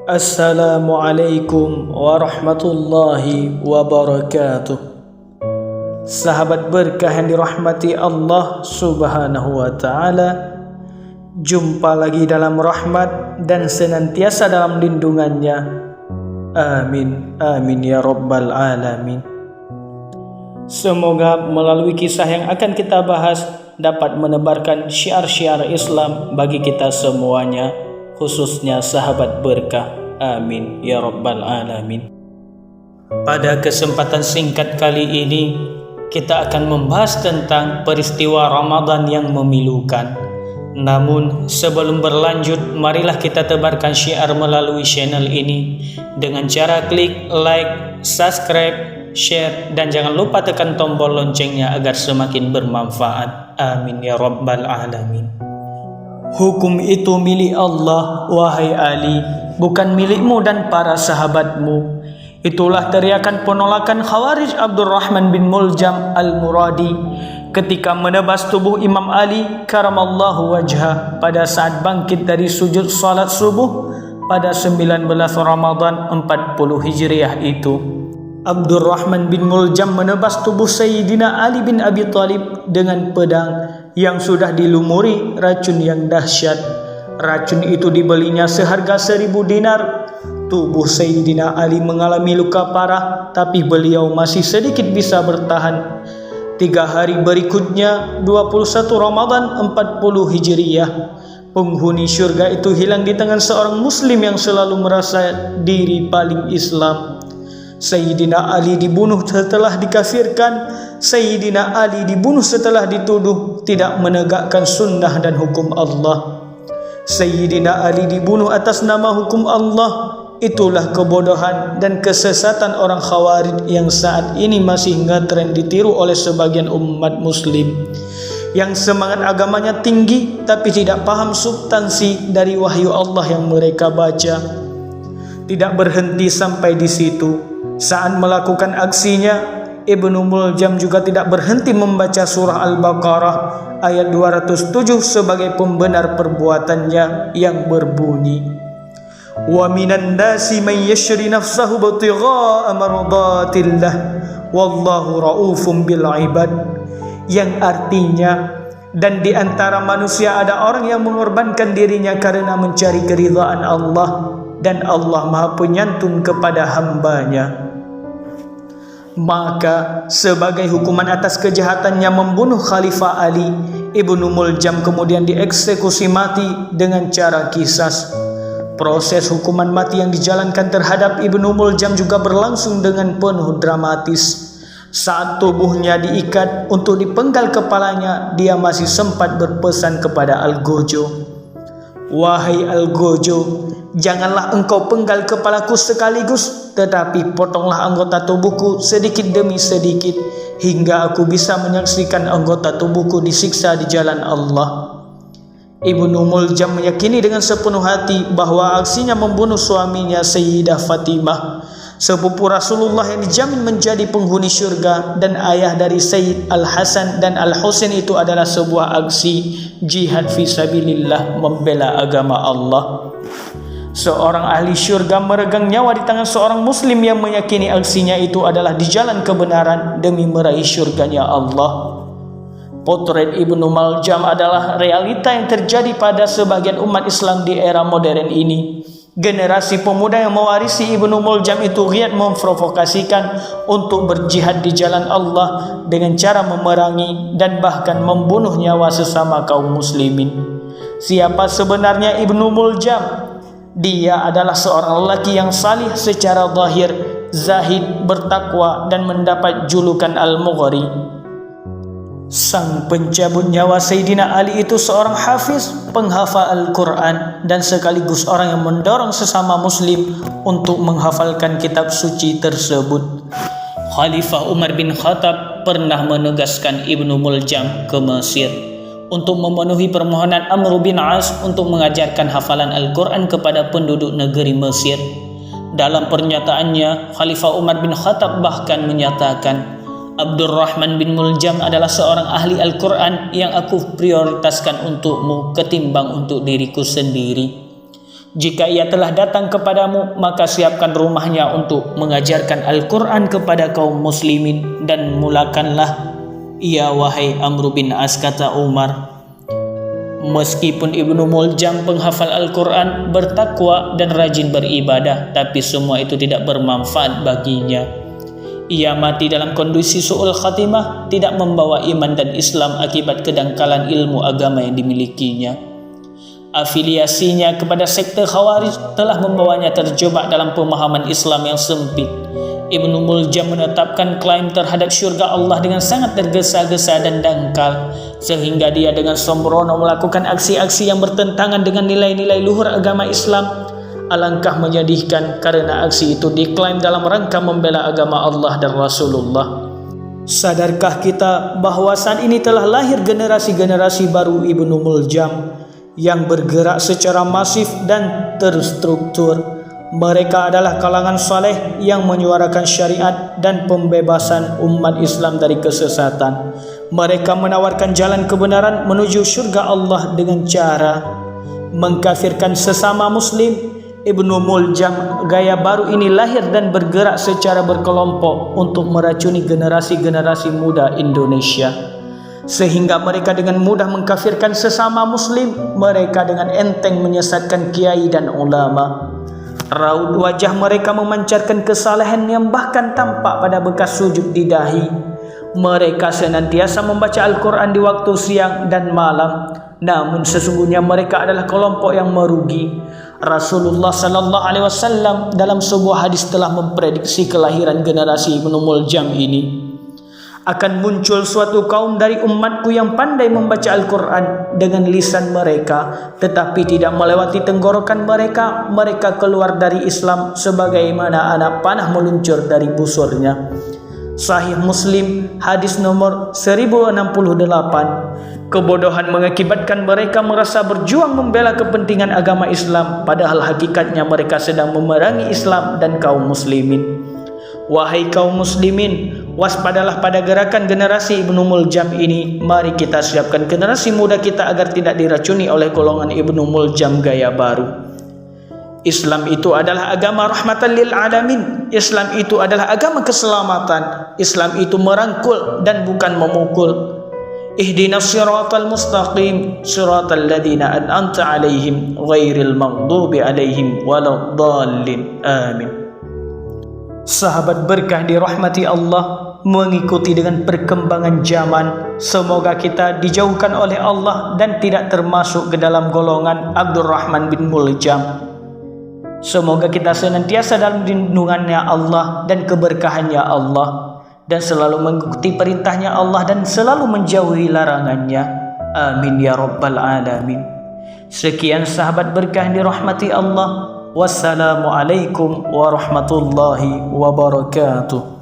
Assalamualaikum warahmatullahi wabarakatuh. Sahabat berkah yang dirahmati Allah subhanahu wa ta'ala, jumpa lagi dalam rahmat dan senantiasa dalam lindungannya. Amin, amin ya rabbal alamin. Semoga melalui kisah yang akan kita bahas dapat menebarkan syiar-syiar Islam bagi kita semuanya, khususnya sahabat berkah. Amin ya rabbal alamin. Pada kesempatan singkat kali ini, kita akan membahas tentang peristiwa Ramadan yang memilukan. Namun sebelum berlanjut, marilah kita tebarkan syiar melalui channel ini dengan cara klik like, subscribe, share, dan jangan lupa tekan tombol loncengnya agar semakin bermanfaat. Amin ya rabbal alamin. Hukum itu milik Allah, wahai Ali, bukan milikmu dan para sahabatmu. Itulah teriakan penolakan Khawarij Abdurrahman bin Muljam al-Muradi ketika menebas tubuh Imam Ali karamallahu wajhah pada saat bangkit dari sujud salat subuh pada 19 Ramadan 40 Hijriah itu. Abdurrahman bin Muljam menebas tubuh Sayyidina Ali bin Abi Thalib dengan pedang yang sudah dilumuri racun yang dahsyat. Racun itu dibelinya seharga 1000 dinar. Tubuh Sayyidina Ali mengalami luka parah, tapi beliau masih sedikit bisa bertahan. 3 hari berikutnya, 21 Ramadan 40 Hijriah, penghuni syurga itu hilang di tangan seorang muslim yang selalu merasa diri paling Islam. Sayyidina Ali dibunuh setelah dikafirkan. Sayyidina Ali dibunuh setelah dituduh tidak menegakkan sunnah dan hukum Allah. Sayyidina Ali dibunuh atas nama hukum Allah. Itulah kebodohan dan kesesatan orang Khawarij yang saat ini masih ngetren ditiru oleh sebagian umat muslim, yang semangat agamanya tinggi tapi tidak paham substansi dari wahyu Allah yang mereka baca. Tidak berhenti sampai di situ. Saat melakukan aksinya, Ibnu Muljam juga tidak berhenti membaca surah Al-Baqarah ayat 207 sebagai pembenar perbuatannya yang berbunyi, wa minan nasi man yashri nafsahu ibtigha'a mardatillah wallahu raufum bil ibad, yang artinya, dan di antara manusia ada orang yang mengorbankan dirinya karena mencari keridhaan Allah, dan Allah Maha Penyantun kepada hambanya. Maka sebagai hukuman atas kejahatannya membunuh Khalifah Ali, Ibnu Muljam kemudian dieksekusi mati dengan cara qisas. Proses hukuman mati yang dijalankan terhadap Ibnu Muljam juga berlangsung dengan penuh dramatis. Saat tubuhnya diikat untuk dipenggal kepalanya, dia masih sempat berpesan kepada Al-Gojo, wahai Al-Gojo, janganlah engkau penggal kepalaku sekaligus, tetapi potonglah anggota tubuhku sedikit demi sedikit, hingga aku bisa menyaksikan anggota tubuhku disiksa di jalan Allah. Ibnu Muljam meyakini dengan sepenuh hati bahwa aksinya membunuh suaminya Sayyidah Fatimah, sepupu Rasulullah yang dijamin menjadi penghuni syurga, dan ayah dari Sayyid Al-Hasan dan Al-Husain itu adalah sebuah aksi jihad fisabilillah, membela agama Allah. Seorang ahli syurga meregang nyawa di tangan seorang muslim yang meyakini aksinya itu adalah di jalan kebenaran demi meraih syurganya Allah. Potret Ibnu Muljam adalah realita yang terjadi pada sebagian umat Islam di era modern ini. Generasi pemuda yang mewarisi Ibnu Muljam itu giat memprovokasikan untuk berjihad di jalan Allah dengan cara memerangi dan bahkan membunuh nyawa sesama kaum muslimin. Siapa sebenarnya Ibnu Muljam? Dia adalah seorang lelaki yang salih secara zahir, zahid, bertakwa, dan mendapat julukan Al-Mughri. Sang pencabut nyawa Sayyidina Ali itu seorang hafiz, penghafal Al-Quran, dan sekaligus orang yang mendorong sesama muslim untuk menghafalkan kitab suci tersebut. Khalifah Umar bin Khattab pernah menugaskan Ibnu Muljam ke Mesir untuk memenuhi permohonan Amr bin As untuk mengajarkan hafalan Al-Quran kepada penduduk negeri Mesir. Dalam pernyataannya, Khalifah Umar bin Khattab bahkan menyatakan, Abdurrahman bin Muljam adalah seorang ahli Al-Quran yang aku prioritaskan untukmu ketimbang untuk diriku sendiri. Jika ia telah datang kepadamu, maka siapkan rumahnya untuk mengajarkan Al-Quran kepada kaum muslimin, dan mulakanlah ia wahai Amr bin As, kata Umar. Meskipun Ibnu Muljam penghafal Al-Quran, bertakwa dan rajin beribadah, tapi semua itu tidak bermanfaat baginya. Ia mati dalam kondisi su'ul khatimah, tidak membawa iman dan Islam akibat kedangkalan ilmu agama yang dimilikinya. Afiliasinya kepada sekte Khawarij telah membawanya terjebak dalam pemahaman Islam yang sempit. Ibnu Muljam menetapkan klaim terhadap syurga Allah dengan sangat tergesa-gesa dan dangkal, sehingga dia dengan sembrono melakukan aksi-aksi yang bertentangan dengan nilai-nilai luhur agama Islam. Alangkah menyedihkan karena aksi itu diklaim dalam rangka membela agama Allah dan Rasulullah. Sadarkah kita bahawa saat ini telah lahir generasi-generasi baru Ibnu Muljam yang bergerak secara masif dan terstruktur? Mereka adalah kalangan saleh yang menyuarakan syariat dan pembebasan umat Islam dari kesesatan. Mereka menawarkan jalan kebenaran menuju syurga Allah dengan cara mengkafirkan sesama muslim. Ibnu Muljam gaya baru ini lahir dan bergerak secara berkelompok untuk meracuni generasi-generasi muda Indonesia, sehingga mereka dengan mudah mengkafirkan sesama muslim. Mereka dengan enteng menyesatkan kiai dan ulama. Raut wajah mereka memancarkan kesalehan yang bahkan tampak pada bekas sujud di dahi. Mereka senantiasa membaca Al-Quran di waktu siang dan malam, namun sesungguhnya mereka adalah kelompok yang merugi. Rasulullah sallallahu alaihi wasallam dalam sebuah hadis telah memprediksi kelahiran generasi Ibnu Muljam ini. Akan muncul suatu kaum dari umatku yang pandai membaca Al-Quran dengan lisan mereka, tetapi tidak melewati tenggorokan mereka. Mereka keluar dari Islam sebagaimana anak panah meluncur dari busurnya. Sahih Muslim, hadis nomor 1068. Kebodohan mengakibatkan mereka merasa berjuang membela kepentingan agama Islam, padahal hakikatnya mereka sedang memerangi Islam dan kaum muslimin. Wahai kaum muslimin, waspadalah pada gerakan generasi Ibnu Muljam ini. Mari kita siapkan generasi muda kita agar tidak diracuni oleh golongan Ibnu Muljam gaya baru. Islam itu adalah agama rahmatan lil alamin. Islam itu adalah agama keselamatan. Islam itu merangkul dan bukan memukul. Ihdinas siratal mustaqim, siratal ladzina an'amta 'alaihim ghairil maghdubi 'alaihim waladdallin. Amin. Sahabat berkah dirahmati Allah, mengikuti dengan perkembangan zaman, semoga kita dijauhkan oleh Allah dan tidak termasuk ke dalam golongan Abdurrahman bin Muljam. Semoga kita senantiasa dalam lindungannya Allah dan keberkahannya Allah, dan selalu mengikuti perintahnya Allah dan selalu menjauhi larangannya. Amin ya rabbal alamin. Sekian sahabat berkah dirahmati Allah. Wassalamualaikum warahmatullahi wabarakatuh.